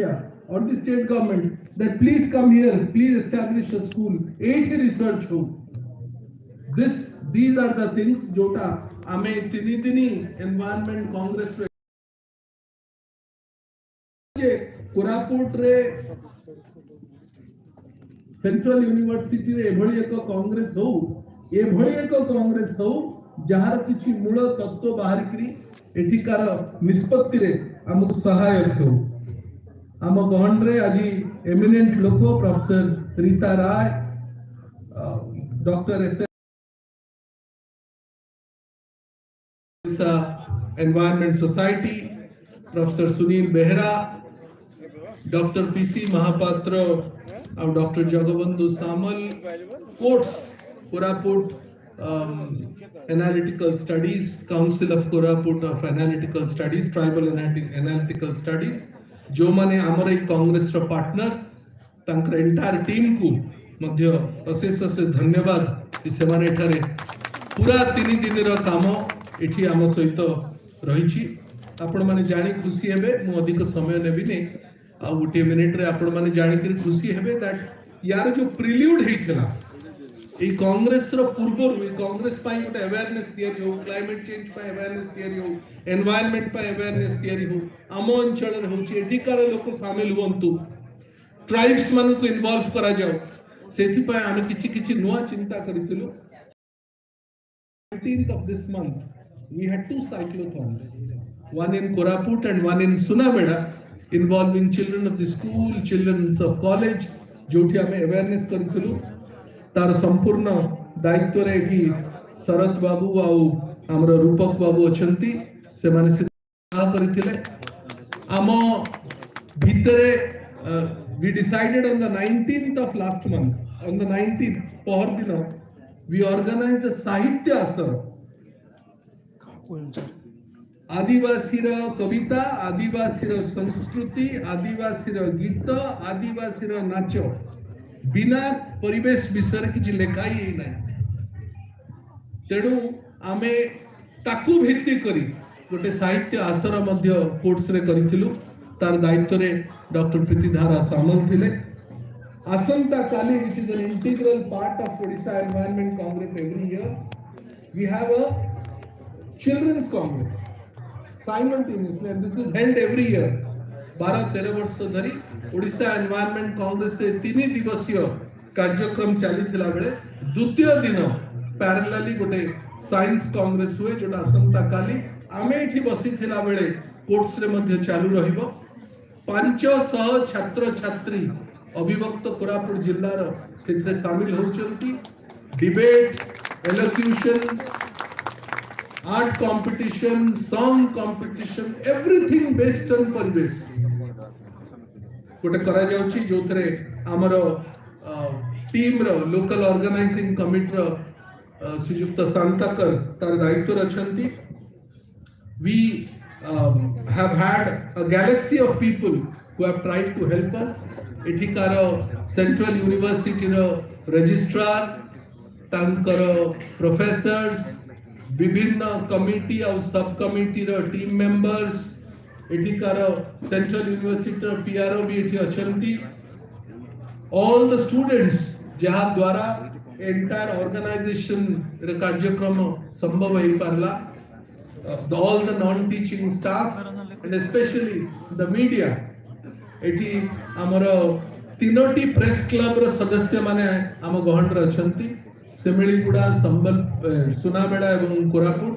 India or the state government that please come here, please establish a school, 80 research home. These are the things jota ame tini environment congress रे कोरापुट रे central university रे एभली एक कांग्रेस हो जहार किछि मूल तत्व बाहर करी एठिकार निष्पत्ति रे हमको सहायक हो। आम गहन रे आज एमिनेंट लोक प्रोफेसर रीता राय, डॉक्टर एस environment society, professor Sunil Behera, doctor PC Mahapatra और doctor Jagabandhu Samal, COATS Koraput analytical studies, council of Koraput of analytical studies, tribal analytical studies, जो माने आमर एक कांग्रेस रो पार्टनर तांकर एंटायर टीम को मध्य अशेष अशेष धन्यवाद कि से माने एठारे पूरा 3 दिन रो काम एठी आम सहित रही। आपण माने जानी खुशी हेबे, मु अधिक समय नेबी नै आ गोटे मिनिट रे आपण माने जानी कि खुशी हेबे दैट यार जो प्रिल्यूड हेइथला ए कांग्रेस रो पूर्व रे कांग्रेस पाई गोटे अवेयरनेस थियरी हो, क्लाइमेट चेंज पाई अवेयरनेस थियरी हो, एनवायरनमेंट पाई अवेयरनेस थियरी हो, आम अंचल रे होची एठिकार लोक शामिल हुंतु, ट्राइब्स मानु को इन्वॉल्व करा जाओ, सेथि पाई आमे किछि किछि नुवा चिंता करितलु। 18th of this month we had 2 cyclothons, one in Koraput and one in Sunameda, involving children of the school, children of college, जोठी आमे अवेयरनेस करितलु। तार संपूर्ण दायित्व रे कि शरद बाबू आउ हमर रूपक बाबू अछंती, से माने सिद्धा करिथिले। आम भितरे we decided on the 19th of last month, on the 19th पहर दिन we organized a साहित्य आश्रम, आदिवासी कविता, आदिवासी संस्कृति, आदिवासी गीत, आदिवासी नाच बिना परिवेश विषय किसी लेखाई ना, तेणु आमे ताकू भित्ति करी गोटे साहित्य आसर मध्य कोर्ट्स रे करिथिलु। तार दायित्व रे डॉक्टर प्रीतिधारा सामल थिले। आसंता काली which is an integral part of Odisha Environment Congress every year, we have a children's congress simultaneously, and this is held every year। 12-13 वर्ष धरी ओडिशा एनवायरनमेंट कांग्रेस से 3 दिवसीय कार्यक्रम चली थिला बेले द्वितीय दिन पैरेलली गोटे साइंस कांग्रेस हुए, जोटा आसंता काली आमे एठी बसी थिला बेले कोर्ट्स रे मध्य चालू रहिबो। 500 छात्र छात्री अभिभक्त कोरापुट जिल्ला रो सेथे शामिल होचंती। Debate, elocution, art competition, song competition, everything based on परिवेश गोटे करा जाउची, जोथरे हमर टीम रो लोकल ऑर्गेनाइजिंग कमिटी रो श्रीयुक्त शांताकर तार दायित्व रछंती। We have had a galaxy of people who have tried to help us। एठिकार सेंट्रल यूनिवर्सिटी रो रजिस्ट्रार, तांकर प्रोफेसर्स, विभिन्न कमिटी और सब कमिटी रो टीम मेंबर्स, एठिकार सेंट्रल यूनिवर्सिटी रो पीआरओ भी एठी अछंती। ऑल द स्टूडेंट्स जहा द्वारा एंटायर ऑर्गेनाइजेशन रे कार्यक्रम संभव होई पारला, all the non-teaching staff and especially the media। एठी हमर 3टी प्रेस क्लब रो सदस्य माने हम गहन रे अछंती, सेमिलीगुड़ा, संबल, सुनामेड़ा एवं कोरापुट।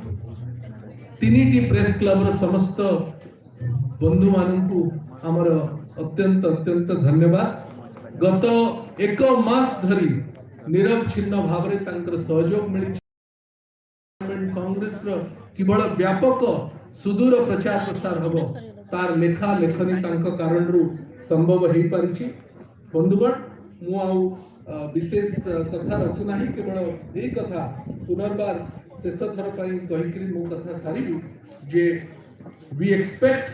3टी प्रेस क्लब रो समस्त बंधु माननकु हमर अत्यंत अत्यंत धन्यवाद। गत 1 मास धरी निरवच्छिन्न भाव रे तांकर सहयोग मिली कांग्रेस रो केवल व्यापक सुदूर प्रचार प्रसार हबो, तार लेखा लेखनी तांको कारण रु संभव हेई पारिछि। बंधुगण, मु आउ विशेष कथा रखु नाही, केवल एई कथा पुनर्बार शेष थर पई कहिकरी मु कथा सारिबी जे we expect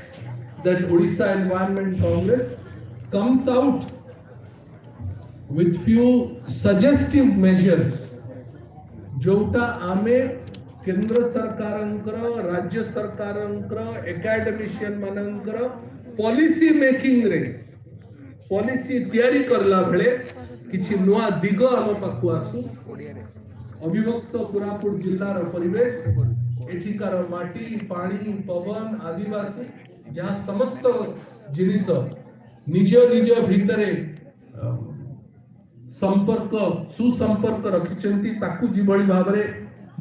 that Odisha environment congress comes out with few suggestive measures, जोटा आमे केंद्र सरकार, राज्य सरकार, एकेडमिशियन मानकर पॉलिसी मेकिंग रे पॉलिसी तैयारी करला बेले किछि नुआ दिग हम पाखु आसु अविभक्त कोरापुट जिल्लार परिवेश एठिकार माटी पानी पवन आदिवासी जहाँ समस्त जिनिस निज निज भितरे संपर्क सुसंपर्क रखिछंती ताकू जिभଳି भाबरे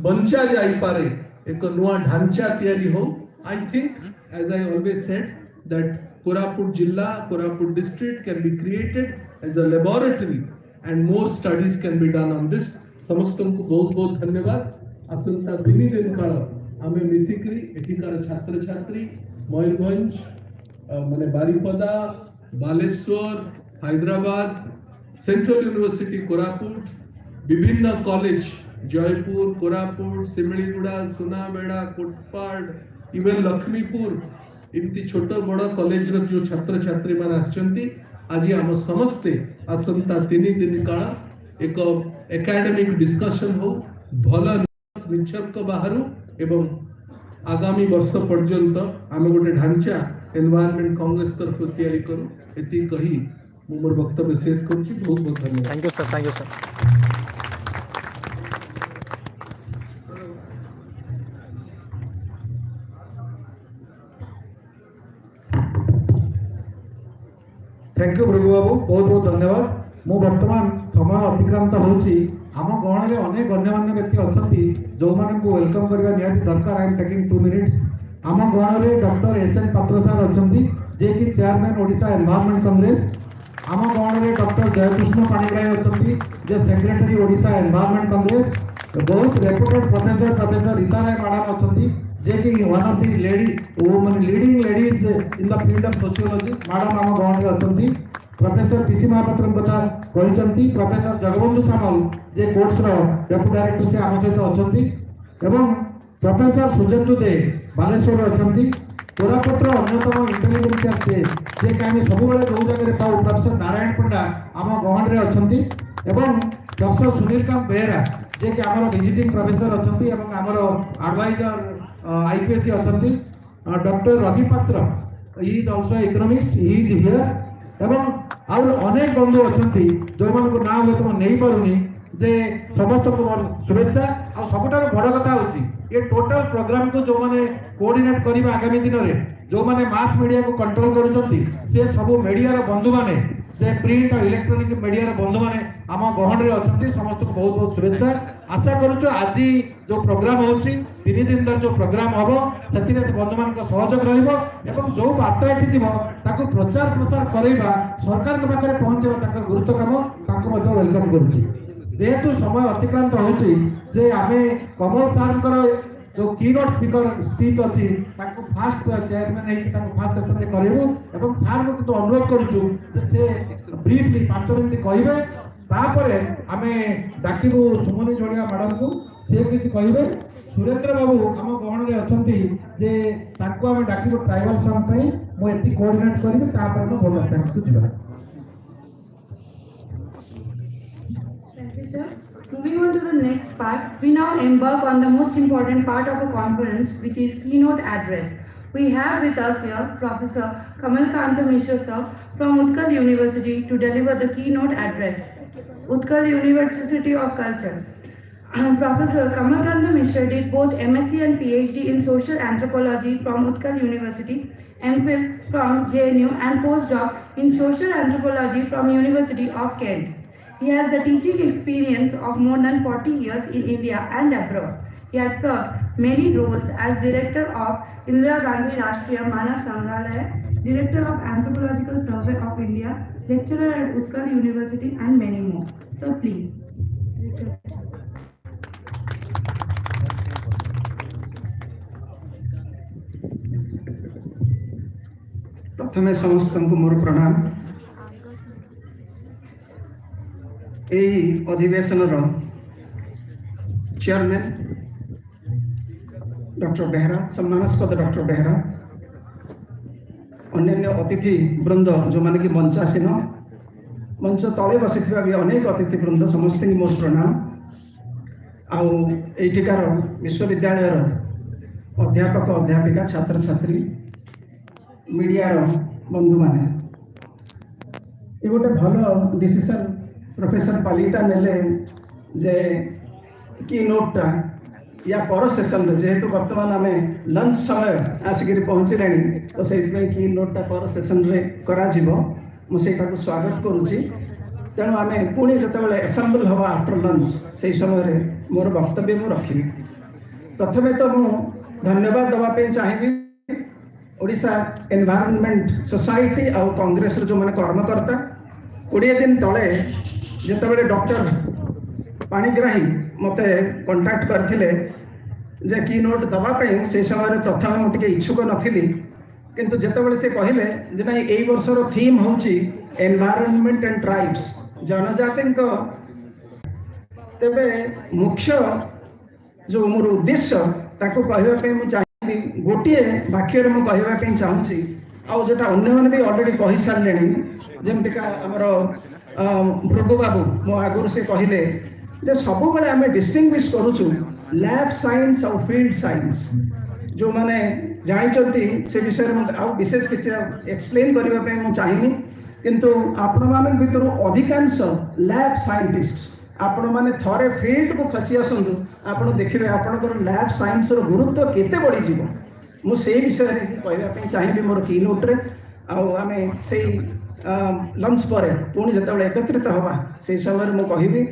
बंचा जाई पारे एक नुआ ढांचा तैयारी हो I think as I always said that Koraput जिला Koraput district can be created as a laboratory and more studies can be done on this समस्त को बहुत बहुत धन्यवाद आसंता 3 दिन काल आमे मिसिकरी एठिकार छात्र छात्री मयूरभंज माने बारिपदा बालेश्वर हैदराबाद सेंट्रल यूनिवर्सिटी कोरापुट विभिन्न कॉलेज जयपुर कोरापुट सिमलीगुड़ा सुनाबेड़ा कोटपाड़ इवन लक्ष्मीपुर इमती छोट बड़ कॉलेज रो जो छात्र छात्री मान आछंती आज आम समस्ते आसंता 3 दिन काल एक एकेडमिक डिस्कशन हो भल निच्छक बाहरु एवं आगामी वर्ष पर्यंत आम गोटे ढांचा एनवायरनमेंट कांग्रेस तरफ तैयारी करूँ एति कही मु मोर वक्तव्य शेष करूँ। बहुत बहुत धन्यवाद। Thank you sir. Thank you sir. Thank you Prabhu Babu बहुत बहुत धन्यवाद। मु वर्तमान समय अतिक्रांत होची आम गण में अनेक गण्यमान्य व्यक्ति अच्छी जो मानू वेलकम करने निहाती दरकार। I am taking 2 minutes. आम गण में डॉक्टर एस.एन. पात्र सर अच्छा जे कि चेयरमैन ओडिशा एनवायरनमेंट कांग्रेस। आम गण में डॉक्टर जयकृष्ण पाणिग्राही अच्छा जे सेक्रेटरी ओडिशा एनवायरनमेंट कांग्रेस। बहुत रेपुटेड प्रोफेसर रीता राय मैडम अच्छा जे कि वन ऑफ दी लेडी माने leading ladies in the field of sociology madam आम गण में अच्छा। प्रोफेसर पीसी महापात्र कथा कहते प्रोफेसर जगबंधु सामल जे कोर्स डेप्यूटी डायरेक्टर से आम सहित अच्छा एवं प्रोफेसर सुजेंदु दे बालेश्वर अच्छा कोरापुटर अन्यतम इंटेलिजेंसिया जे कि आम सब जो जगह पाऊ प्रोफेसर नारायण पंडा आम गहन में अच्छा एवं डॉक्टर सुनीलकांत बेहरा जे कि आम विजिटिंग प्रोफेसर अच्छा आमर एडवाइजर आईपीएस अच्छा डॉक्टर रवि पात्र he is also economist he is here एवं आउ अनेक बंधु अच्छा जो मान ना हुए तुम नहीं पारुनी जे समस्त को शुभेच्छा। आ सबुठार बड़ कथा होची ये टोटल प्रोग्राम को जो माने कोऑर्डिनेट करिबा आगामी दिन रे जो माने मास मीडिया को कंट्रोल करूछंती से सब मीडिया रो बंधु माने जे प्रिंट और इलेक्ट्रॉनिक मीडिया रो बंधु माने आम गहन रे अछंती समस्त को बहुत बहुत शुभेच्छा। आशा करूछु आज जो प्रोग्राम होची 3 दिन तक जो प्रोग्राम हबो सेतिरे से बंधु मान को सहयोग रहइबो एवं जो वार्ता एठी जीवो ताको प्रचार प्रसार करैबा सरकार के पाखरे पहुंचेबा ताकर गुरुत्व काम ताको मध्ये वेलकम करूची। जेहेतु समय अतिक्रांत होची जे आमे कमल सार कर जो कीनोट स्पीकर स्पीच अछि ताको फास्ट चेयरमैन है कि ताको फास्ट सेशन में करिवो एवं सार को तो अनुरोध करूछु जे से ब्रीफली 5 मिनिट कहिबे तापरे आमे डाकिबो सुमनी जोड़िया मैडम को से किछ कहिबे। सुरेंद्र बाबू हम गहन रे अछंती जे ताको आमे डाकिबो ट्राइबल सॉन्ग पई मो एति कोऑर्डिनेट करिबे तापरे हम बोल थैंक्स टू जीवा। Thank you, sir. Moving on to the next part, we now embark on the most important part of the conference, which is keynote address. We have with us here Professor Kamalkanta Mishra sir from Utkal University to deliver the keynote address. Utkal University of Culture. Professor Kamalkanta Mishra did both MSc and PhD in social anthropology from Utkal University, MPhil from JNU and postdoc in social anthropology from University of Kent. He has the teaching experience of more than 40 years in India and abroad. He has served many roles as Director of Indira Gandhi Rashtriya Manav Sangrahalaya, Director of Anthropological Survey of India, Lecturer at Utkal University and many more. So please. प्रथमे समस्त को मोर प्रणाम। यही अधिवेशन chairman doctor Behera सम्मानास्पद doctor Behera अन्य अतिथि वृंद जो माने कि मंचासीन मंच तले बसी भी अनेक अतिथि वृंद समस्त की मोर प्रणाम। आठिकार विश्वविद्यालय अध्यापक अध्यापिका छात्र छात्री मीडिया बंधु मैंने ये गोटे भल डिसीजन प्रोफेसर पालिता नेले जे की नोटा या पर सेशन जेहेतु बर्तमान आम लंच समय आसिक पहुँचले तो से की नोटा पर सेशन रे करा मुझे स्वागत करुच्ची तेणु आम पुणी जो एसेम्बल हवा आफ्टर लंच से समय मोर वक्तव्य मुझे रखी प्रथमे तो मु धन्यवाद देवाई चाहिए ओडिशा एनवायरनमेंट सोसाइटी आउ कांग्रेस जो मैंने कर्मकर्ता 20 दिन तले जिते डॉक्टर पाणिग्राही मते कांटेक्ट करथिले जे की नोट दवाई से समय प्रथम मुझे इच्छुक नथिली किंतु जिते से कहले जे नहीं एई वर्षर थीम होची एनवायरनमेंट एंड ट्राइब्स जनजाति तेबे मुख्य जो मोर उद्देश्य ताको कहवाई मुझे चाहिए गोटे वाक्य में कहवाई चाहूँगी आउ जोटा अन्य मैंने भी अलरेडी कही सारे जमतीका आमर भृगु बाबू मो आगुरी से कहले जे सब बेले आम डिस्टिंग्विश करुचु लैब साइंस और फील्ड साइंस जो मैंने जानते से विषय में आउ विशेष किसी एक्सप्लेन करने मुझे चाहिए किंतु आपण मान भर अधिकांश लैब साइंटिस्ट आपण मैंने थरे फील्ड को खसी आसतु आप देखिए आपंकर लैब साइंस गुरुत्व केते बढ़ी जीव मुझे विषय में कहवाई चाहिए मोर की नोट्रे आम से लंच पर पुणी जो एकत्रित हवा से समय मुझे कहि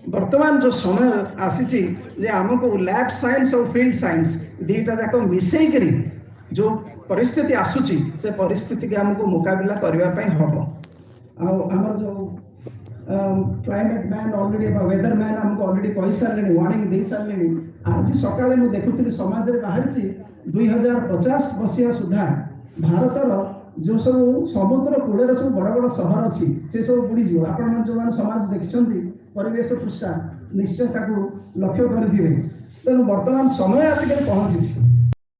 वर्तमान जो समय आसी आमको लैब साइंस और फील्ड साइंस दीटा जाक मिसेकरी जो परिस्थिति आसूची से परिस्थिति की आमको मुकाबला करने हम आमर जो climate man already weather man हमको ऑलरेडी कही सारे वार्निंग दे सारे आज सकाଳେ ମୁଁ देखुଥିଲି समाज रे बाहरी 2050 मसीहा सुधा भारतर जो सब समुद्र कूल सब बड़ बड़ सहर अच्छी से सब बुड़ी जीव आपण जो मैंने समाज देखते परिवेश पृष्ठा निश्चय लक्ष्य करेंगे तेणु बर्तमान समय आसिक पहुंची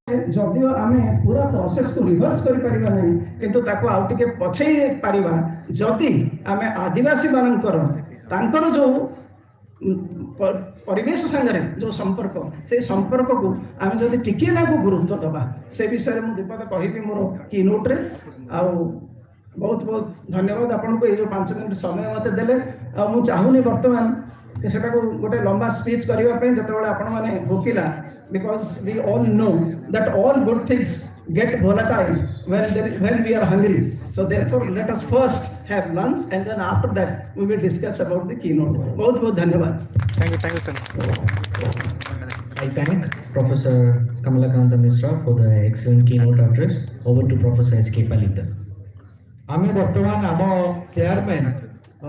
जदिव आम पूरा प्रोसेस को रिवर्स करें किंतु ताको आउ टिके पछे पारिबा जदि आम आदिवासी मानकर जो परिवेश सांगे जो संपर्क से संपर्क को आम जब टिके ना गुरुत्व दबा से विषय में दीपक कहि मोर की नोट्रे बहुत बहुत धन्यवाद आपन को ये जो 5 मिनट समय मत देले मु चाहूनी वर्तमान सेटा को गोटे लंबा स्पीच करबा पे जतबेले आपण माने भोकिला because we all know that all good things get volatile when we are hungry so therefore let us first have lunch and then after that we will discuss about the keynote बहुत बहुत धन्यवाद thank you sir I thank Professor Kamalakanta Mishra for the excellent keynote address. Over to Professor S.K. Palita. आम बर्तमान आम chairman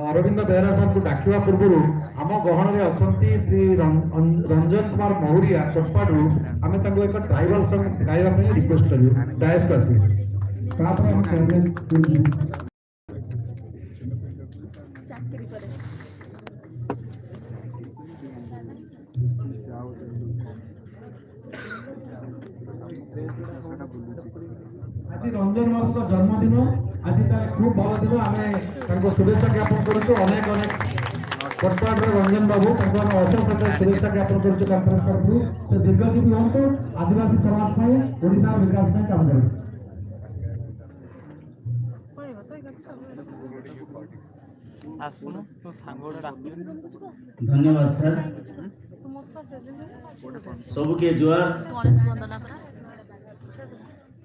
Arvind Behera साहब को डाकिवा पूर्व आम गहन में अच्छा श्री रंजन कुमार महुरिया कोटपाड़ू आम एक ट्राइबल सॉन्ग गाइबा रिक्वेस्ट करूँ डायस को आज रंजन बाबू का जन्मदिन आज तार खूब भल दिन आम शुभेच्छा ज्ञापन करूँ अनेक अनेक कोटपाड़ रंजन बाबू अशेष शुभेच्छा ज्ञापन करूँ कॉन्फ्रेंस तरफ से दीर्घजीवी हूँ आदिवासी समाज में ओडिशा विकास में काम करें धन्यवाद सर सबके जुआर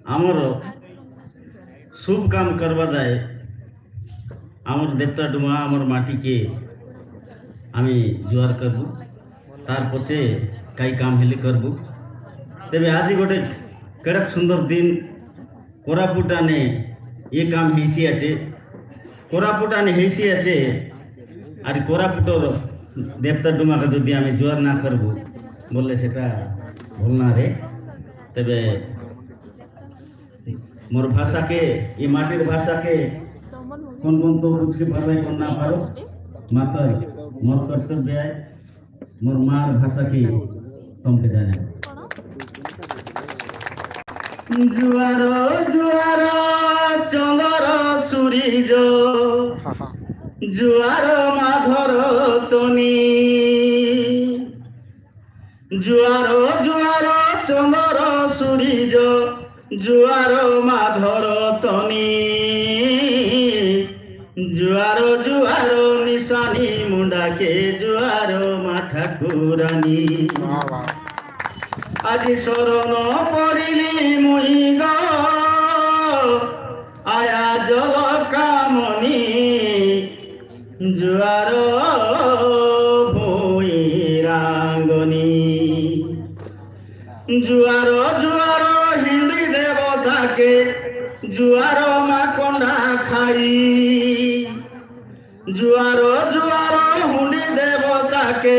आमर शुभ काम करवा दाए आमर देवता डुमा आमर माटी के आमी जुआर करबू तार पछे कई काम हेले करबू तेबे आज गोटे केड़क सुंदर दिन कोरापुट आने ये काम हेसी आछे कोरापुट आने हेसी आछे आर कोरापुटर देवता डुमा का जदि आमी जुआर ना करबू बोले सेटा भूल ना रे तेबे मोर भाषा के ये माटिर भाषा के कौन कौन तो कुछ के पारो कौन ना पारो मातर मोर कर्तव्य है मोर मार भाषा की तुम के जाने जुआरो जुआरो चंदर सूरज जुआरो माधर तनी जुआरो जुआरो चंदर सूरज जुआर माधर तनी जुआर जुआर निशानी मुंडा के जुआर मा ठाकुरानी आज शरण पड़िली मुई ग आया जल कामनी जुआर भूई रांगनी जुआर जुआर हिंदी देवता के जुआर माखंडा खाई जुआर जुआर हुंडी देवता के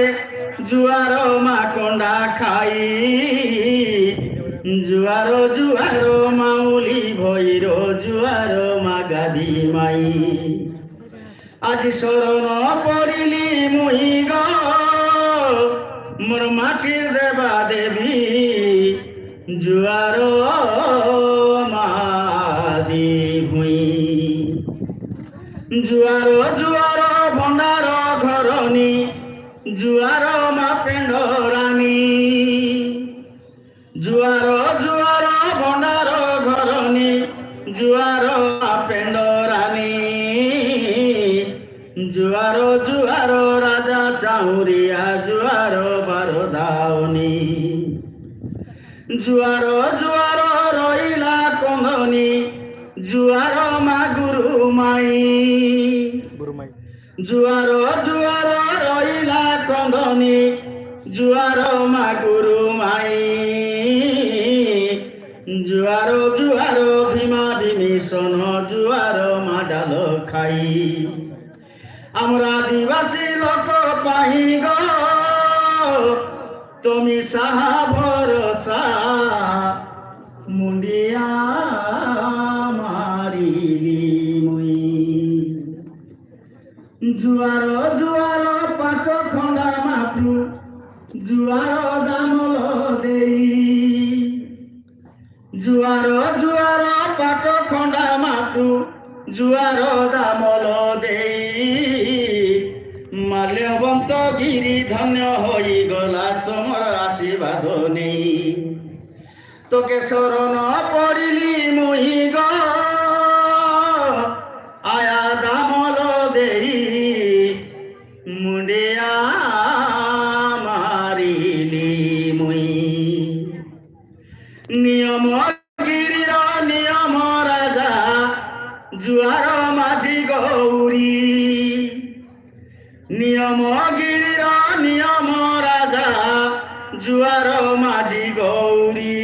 जुआर माखंडा खाई जुआर जुआर माउली भैर जुआर मागादी माई आज शरण पड़िली मुई ग मोर माटिर देवा देवी जुआर मादी भुई जुआर जुआर भंडार घरनी जुआर मा पेंडरानी जुआर जुआर भंडार घरनी जुआर मा पेंडरानी जुआर जुआर राजा चाउरिया जुआर बारदावनी जुआर जुआर रहिला कंदनी जुआर मा गुरु माई जुआर जुआर रहिला कंदनी जुआर मा गुरु माई जुआर जुआर भीमा भीमीषण जुआर मा डाल खाई आमर आदिवासी लोक पाही ग तुमी साहा भरोसा मुंडिया मारिली मुई जुआर जुआर पाट खंडा मापू जुआर दामल देई जुआर जुआर पाट खंडा मापू जुआर दामल देई माल्यवंत गिरी धन्य होई गला तुमर आशीर्वाद नहीं तोके शरण पड़िली मुई ग आया दामल देई मुंडिया मारिली मुई नियम गिरीर नियम राजा जुआर माझी गौरी नियम गिरीर नियम राजा जुआर माझी गौरी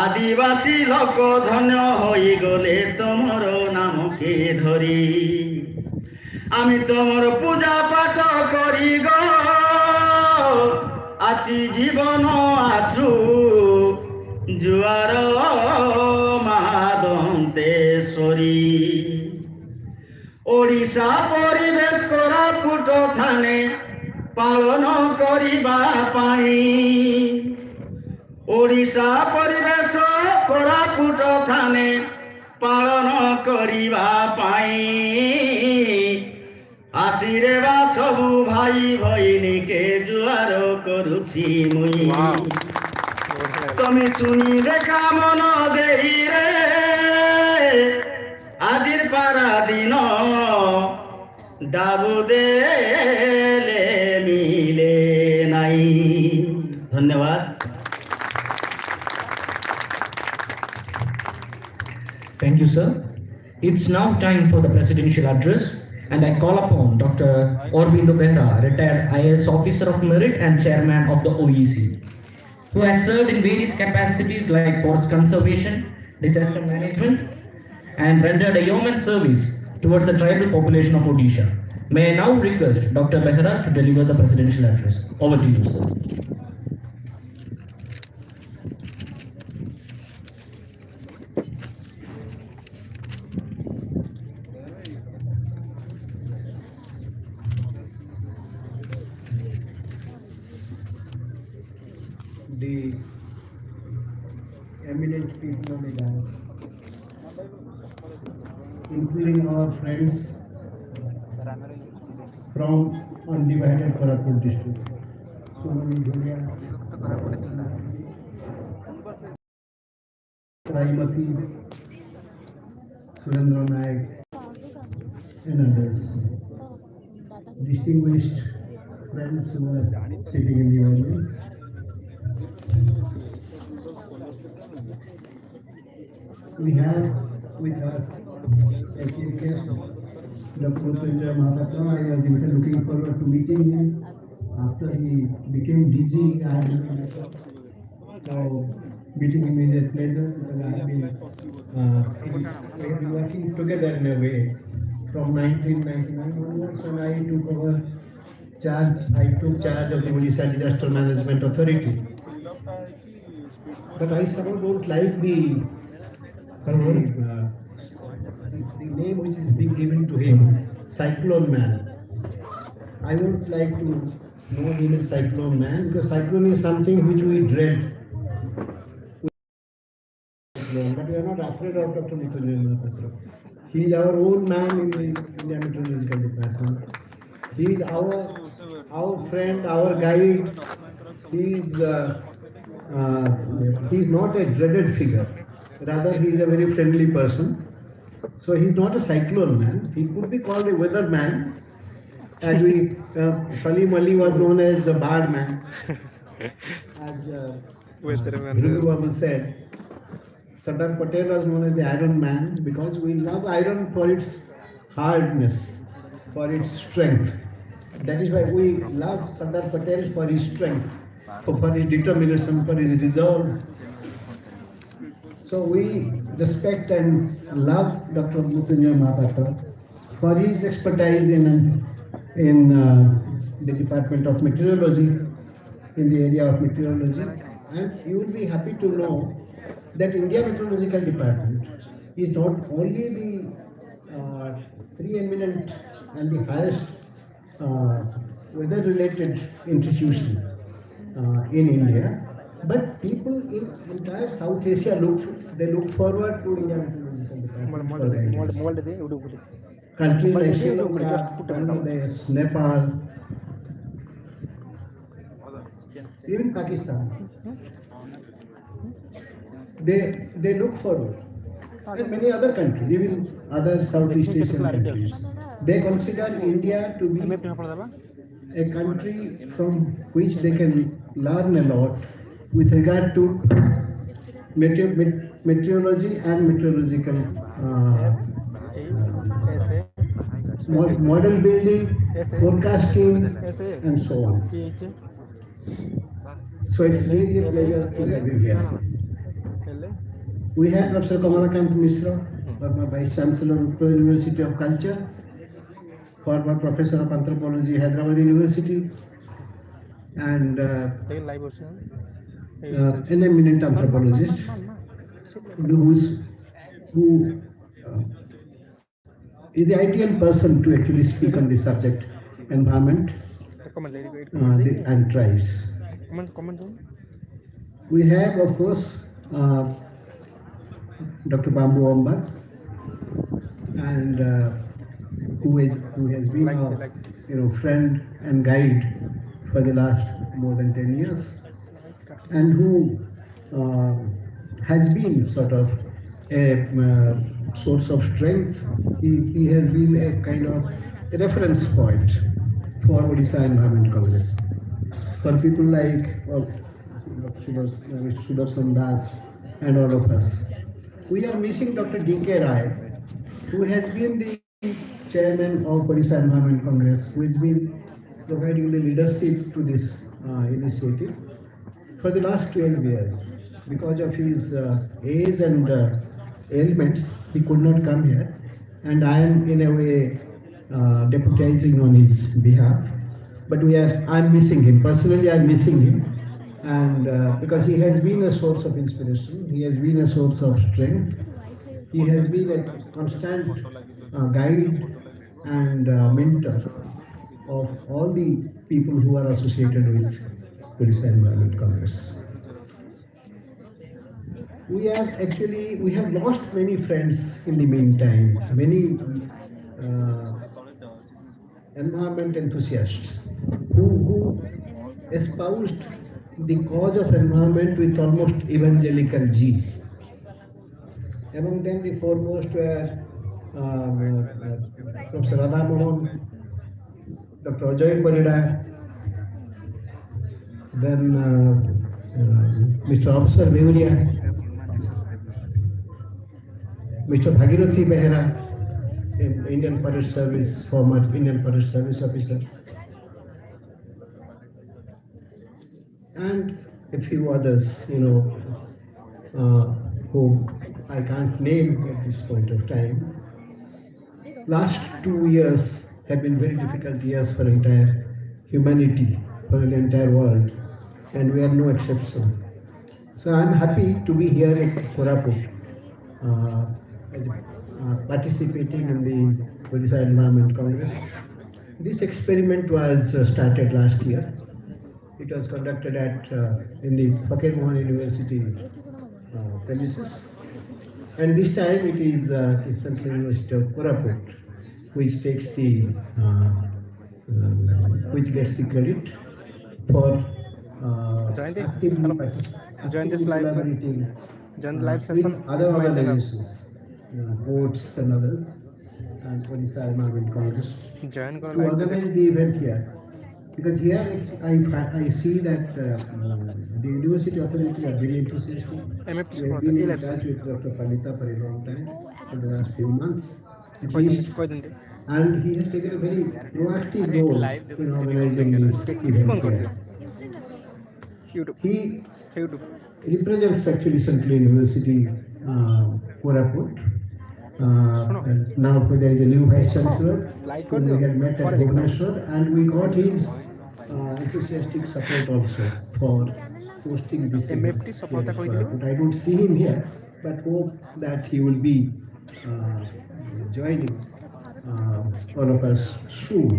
आदिवासी लोक धन्य होई गले तमर नाम के धरी आमी तमर पूजा पाठ करी ग आची जीवन आचु जुआर मादंतेश्वरी ओडिशा परिवेश कोरापुट थाने पालन करिबा पाई ओडिशा परिवेश कोरापुट थाने पालन करिबा पाई आसिरे बा सबु भाई भईनी के जुआर करुछि मुई तमे सुनी देखा मन देई रे आजिर पारा दिन दाबु देले मिले नाई धन्यवाद Thank you, sir. It's now time for the presidential address, and I call upon Dr. Aurobindo Behra, retired IAS officer of merit and chairman of the OEC, who has served in various capacities like forest conservation, disaster management, and rendered a yeoman service towards the tribal population of Odisha. May I now request Dr. Behra to deliver the presidential address. Over to you, sir. The eminent people of the dance, including our friends from undivided Koraput district. So many Raimati, Surendra Naik, and others. Distinguished friends who are sitting in the audience. We have with us a chief guest, Dr. Sanjay Mahapatra. I was even looking forward to meeting him. After he became DG, I had been so meeting him is a pleasure because I have been working together in a way from 1999 onwards when I took charge of the Odisha Disaster Management Authority. But I somehow don't like the name which is being given to him, Cyclone Man. I would like to know him as Cyclone Man because cyclone is something which we dread. But we are not afraid of Dr. Mrityunjay Mahapatra. He is our own man in the India Meteorological Department. He is our friend, our guide. He is not a dreaded figure. Rather, he is a very friendly person. So he is not a cyclone man. He could be called a weather man. As Salim Ali was known as the bad man. As Guru Babu said, Sardar Patel was known as the Iron Man because we love iron for its hardness, for its strength. That is why we love Sardar Patel for his strength, for his determination, for his resolve. So we respect and love Dr. Mrityunjay Mahapatra for his expertise in the Department of Meteorology, in the area of meteorology. And you will be happy to know that India Meteorological Department is not only the preeminent and the highest weather-related institution in India, but people in entire South Asia look forward to India Meteorological Department for guidance. Countries like Sri Lanka, Bangladesh, Nepal, even Pakistan, they look forward. And many other countries, even other Southeast Asian countries, they consider India to be a country from which they can learn a lot with regard to meteorology and meteorological model building, forecasting, and so on. So it's really a pleasure to have you here. We have Professor Kamalakant Mishra, former Vice Chancellor of Uttar University of Culture, former Professor of Anthropology, Hyderabad University, and an eminent anthropologist who is the ideal person to actually speak on the subject environment and tribes. We have, of course, Dr. Bambu Omba, and who has been our friend and guide for the last more than 10 years, and who has been sort of a source of strength. He has been a kind of a reference point for Odisha Environment Congress. For people like Sudarshan Das and all of us. We are missing Dr. D.K. Rai, who has been the chairman of Odisha Environment Congress, who has been providing the leadership to this initiative for the last 12 years. Because of his age and ailments, he could not come here, and I am in a way deputizing on his behalf. But I'm missing him. Personally, I'm missing him, and because he has been a source of inspiration, he has been a source of strength, he has been a constant guide and mentor of all the people who are associated with Odisha Environment Congress. We have lost many friends in the meantime, many environment enthusiasts who espoused the cause of environment with almost evangelical zeal. Among them, the foremost were Professor Radha Mohan, Dr. Ajay Parida, then Mr. Officer Meuria, Mr. Bhagirathi Behera, Indian Forest Service, former Indian Forest Service officer, and a few others, who I can't name at this point of time. Last 2 years have been very difficult years for entire humanity, for the entire world, and we are no exception. So I'm happy to be here in Koraput, participating in the Odisha Environment Congress. This experiment was started last year. It was conducted at in the Fakir Mohan University premises, and this time it is Central University of Koraput which takes the which gets the credit for Join this live collaborating join the live with session. other It's my channel. organizations, boards and others, and Odisha Environment Congress Join to karo live organize the event here. Because here I see that the university authority are very enthusiastic. MFT We have been in touch with Dr. Palita for a long time, for the last few months at least, and he has taken a very proactive role in organizing this event here. He represents actually Central University, Koraput. And now there is a new Vice Chancellor whom we had met at Bhubaneswar, and we got his enthusiastic support also for hosting this event here at Koraput. I don't see him here, but hope that he will be joining all of us soon,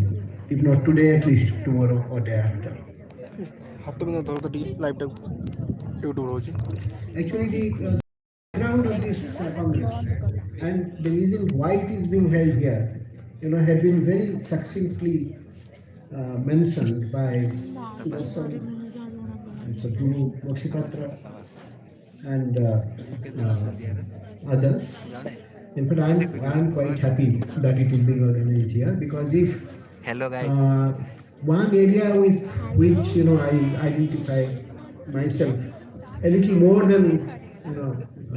if not today, at least tomorrow or day after. live YouTube roji. Actually, the background of this Congress and the reason why it is being held here, had been very succinctly mentioned by Sadhguru Bakshipatra and others. In fact, I'm quite happy that it is being organized here, because if Hello guys. one area with which I identify myself a little more than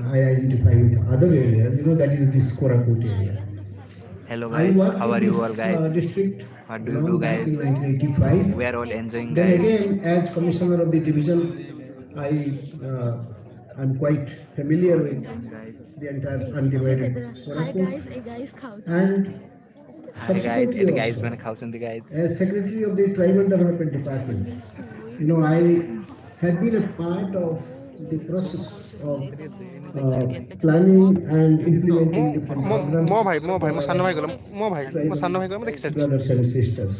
I identify with other areas, that is this Koraput area. Hello I guys. worked How are in you this, all guys? district What do you long do back guys? in 1985. We are all enjoying Then guys. again, as commissioner of the division, I'm quite familiar with the entire undivided Hi guys, Koraput. hey guys, खाओ And Hi guys. subsequently guys also, मैंने खाऊंगी guys. as secretary of the tribal development department, I had been a part of the process of planning and implementing different programs ମୋ ଭାଇ ମୋ ସାନ ଭାଇ ଗଲା ମୋ ସାନ ଭାଇ ଗଲା ମୁଁ ଦେଖି ସାରିଛି brothers and sisters.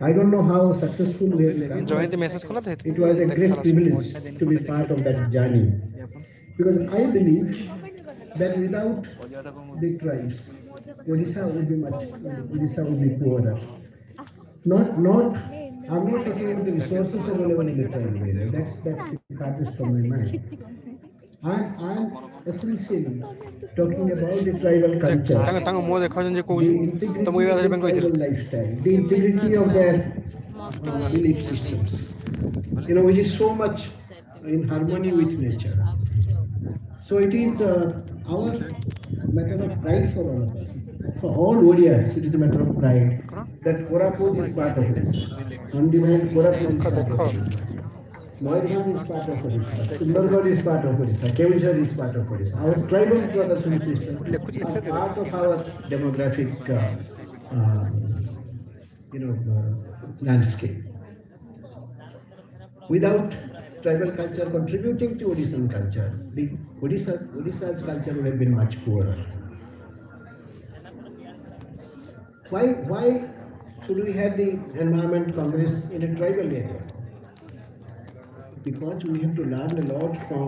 I don't know how successful we have become. Jayanti message କଲା ତ It was a great privilege to be part of that journey, because I believe that without the tribes, Odisha would be poorer. Not. I'm not talking about the resources available in the tribal area. That's the farthest from my mind. I'm essentially talking about the tribal culture, ତାଙ୍କ ମୁହ ଦେଖାଉଛନ୍ତି ଯେ the କହୁଛି integrity ତମକୁ ଏଇ of କଥା the ପାଇଁ କହିଥିଲି tribal lifestyle, the integrity of their belief systems, which is so much in harmony with nature. So it is our matter of pride for all of us. For all Odias, it is a matter of pride that Koraput is part of this. Undivided Koraput is part of this. Moirhan is part of Odisha, Sundargarh is part of Odisha, Kevisar is part of Odisha. Our tribal brothers and sisters are part of our demographic, landscape. Without tribal culture contributing to Odishan culture, the Odisha's culture would have been much poorer. Why should we have the Environment Congress in a tribal area? Because we have to learn a lot from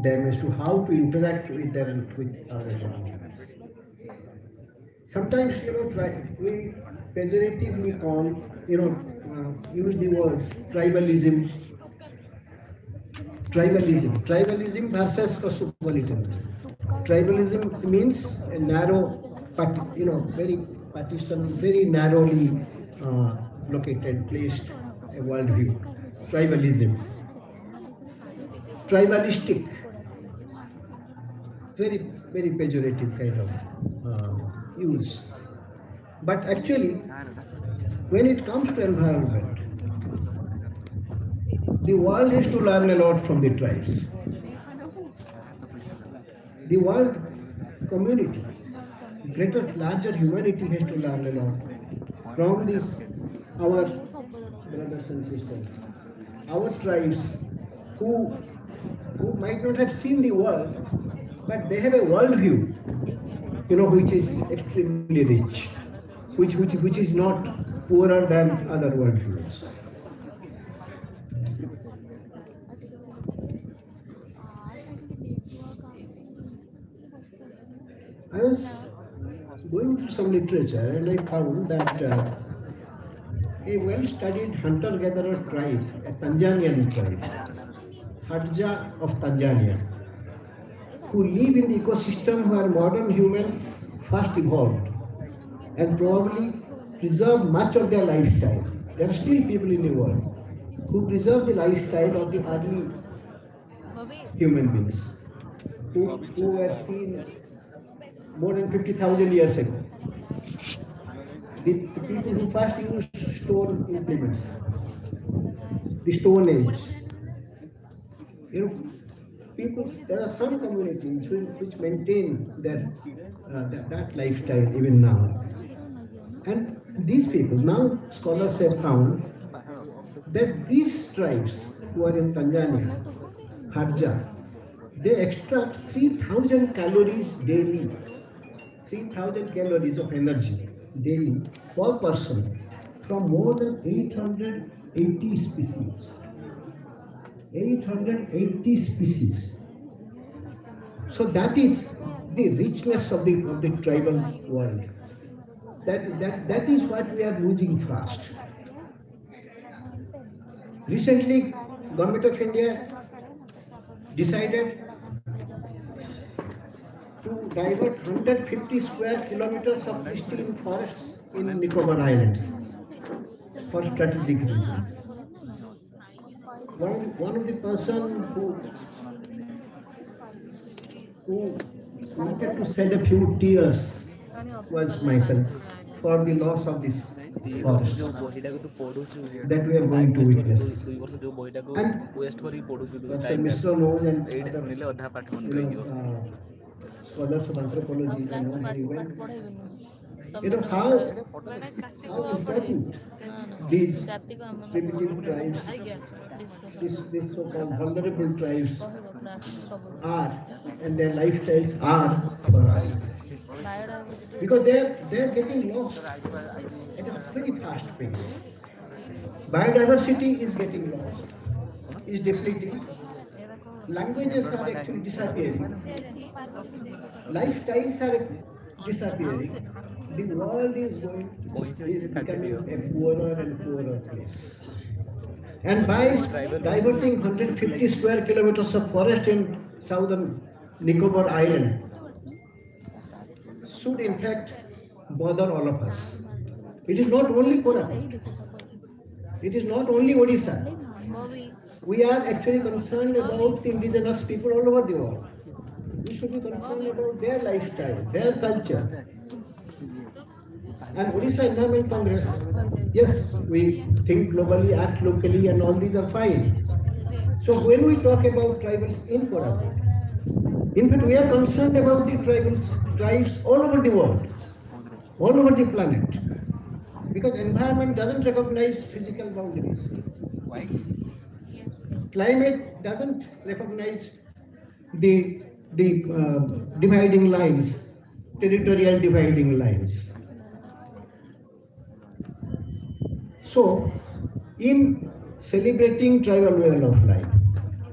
them as to how to interact with them, with our environment. Sometimes, we pejoratively use the words tribalism versus cosmopolitanism. tribalism means a narrow, very partition, very narrowly located, placed a worldview. Tribalism, tribalistic, very very pejorative kind of use. But actually, when it comes to environment, the world has to learn a lot from the tribes. The world community, larger humanity has to learn a lot from this, our brothers and sisters, our tribes who might not have seen the world, but they have a worldview, which is extremely rich, which is not poorer than other worldviews. I was going through some literature and I found that a well-studied hunter-gatherer tribe, a Tanzanian tribe, Hadja of Tanzania, who live in the ecosystem where modern humans first evolved and probably preserve much of their lifestyle. There are still people in the world who preserve the lifestyle of the early human beings who were seen more than 50,000 years ago. The people who first used stone implements, the Stone Age. There are some communities which maintain that lifestyle even now. And these people, now scholars have found that these tribes who are in Tanzania, Hadja, they extract 3,000 calories daily, 3,000 calories of energy daily per person from more than 880 species. 880 species. So that is the richness of the tribal world. That is what we are losing fast. Recently, Government of India decided to divert 150 square kilometers of pristine forests in Nicobar Islands for strategic reasons. One of the person who wanted to shed a few tears was myself for the loss of this forest that we are going to witness. And Dr. Mishra knows and other scholars of anthropology and know very well. How important these primitive tribes, these so-called vulnerable tribes are, and their lifestyles are for us. Because they're getting lost at a very fast pace. Biodiversity is getting lost, is depleting. Languages are actually disappearing. Lifestyles are disappearing. The world is becoming a poorer and poorer place. And by diverting 150 square kilometers of forest in southern Nicobar Island, should in fact bother all of us. It is not only Koraput. It is not only Odisha. We are actually concerned about the indigenous people all over the world. We should be concerned about their lifestyle, their culture. And Odisha Environment Congress, yes, we think globally, act locally, and all these are fine. So when we talk about tribals in Koraput, in fact, we are concerned about the tribes all over the world, all over the planet, because environment doesn't recognize physical boundaries. Why? Climate doesn't recognize the dividing lines, territorial dividing lines. So, in celebrating tribal way of life,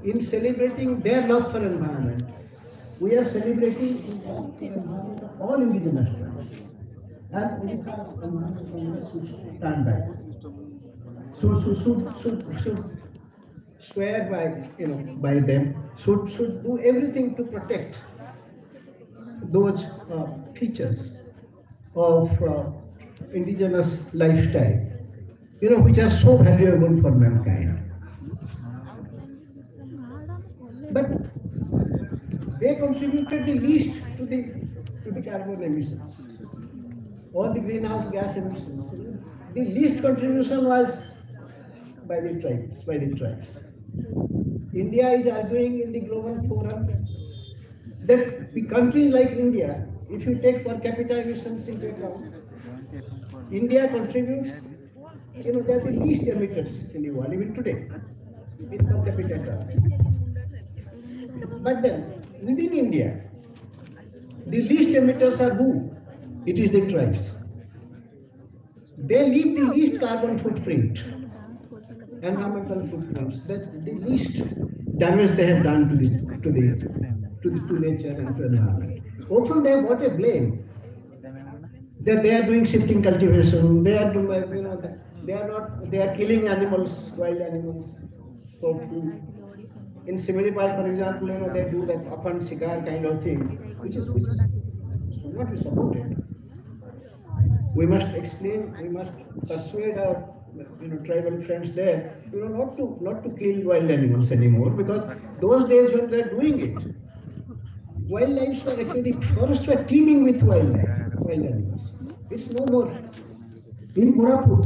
in celebrating their love for environment, we are celebrating all indigenous tribes. And Odisha Environment Congress should stand back. Should swear by them, should do everything to protect those features of indigenous lifestyle, which are so valuable for mankind. But they contributed the least to the carbon emissions or the greenhouse gas emissions. The least contribution was by the tribes. India is arguing in the global forum that the countries like India, if you take per capita emissions into account, India contributes, they are the least emitters in the world, even today, in per capita terms. But then, within India, the least emitters are who? It is the tribes. They leave the least carbon footprint, environmental footprints, that the least damage they have done to nature and to environment. Often they have got a blame that they are doing shifting cultivation, they are doing, they are killing animals, wild animals for food. In Similipal, for example, they do that apan shikar kind of thing, which should not be supported. We must explain, we must persuade our tribal friends there, not to kill wild animals anymore, because those days when they are doing it, wildlife were actually, the forests were teeming with wildlife, wild animals. It's no more. In Koraput,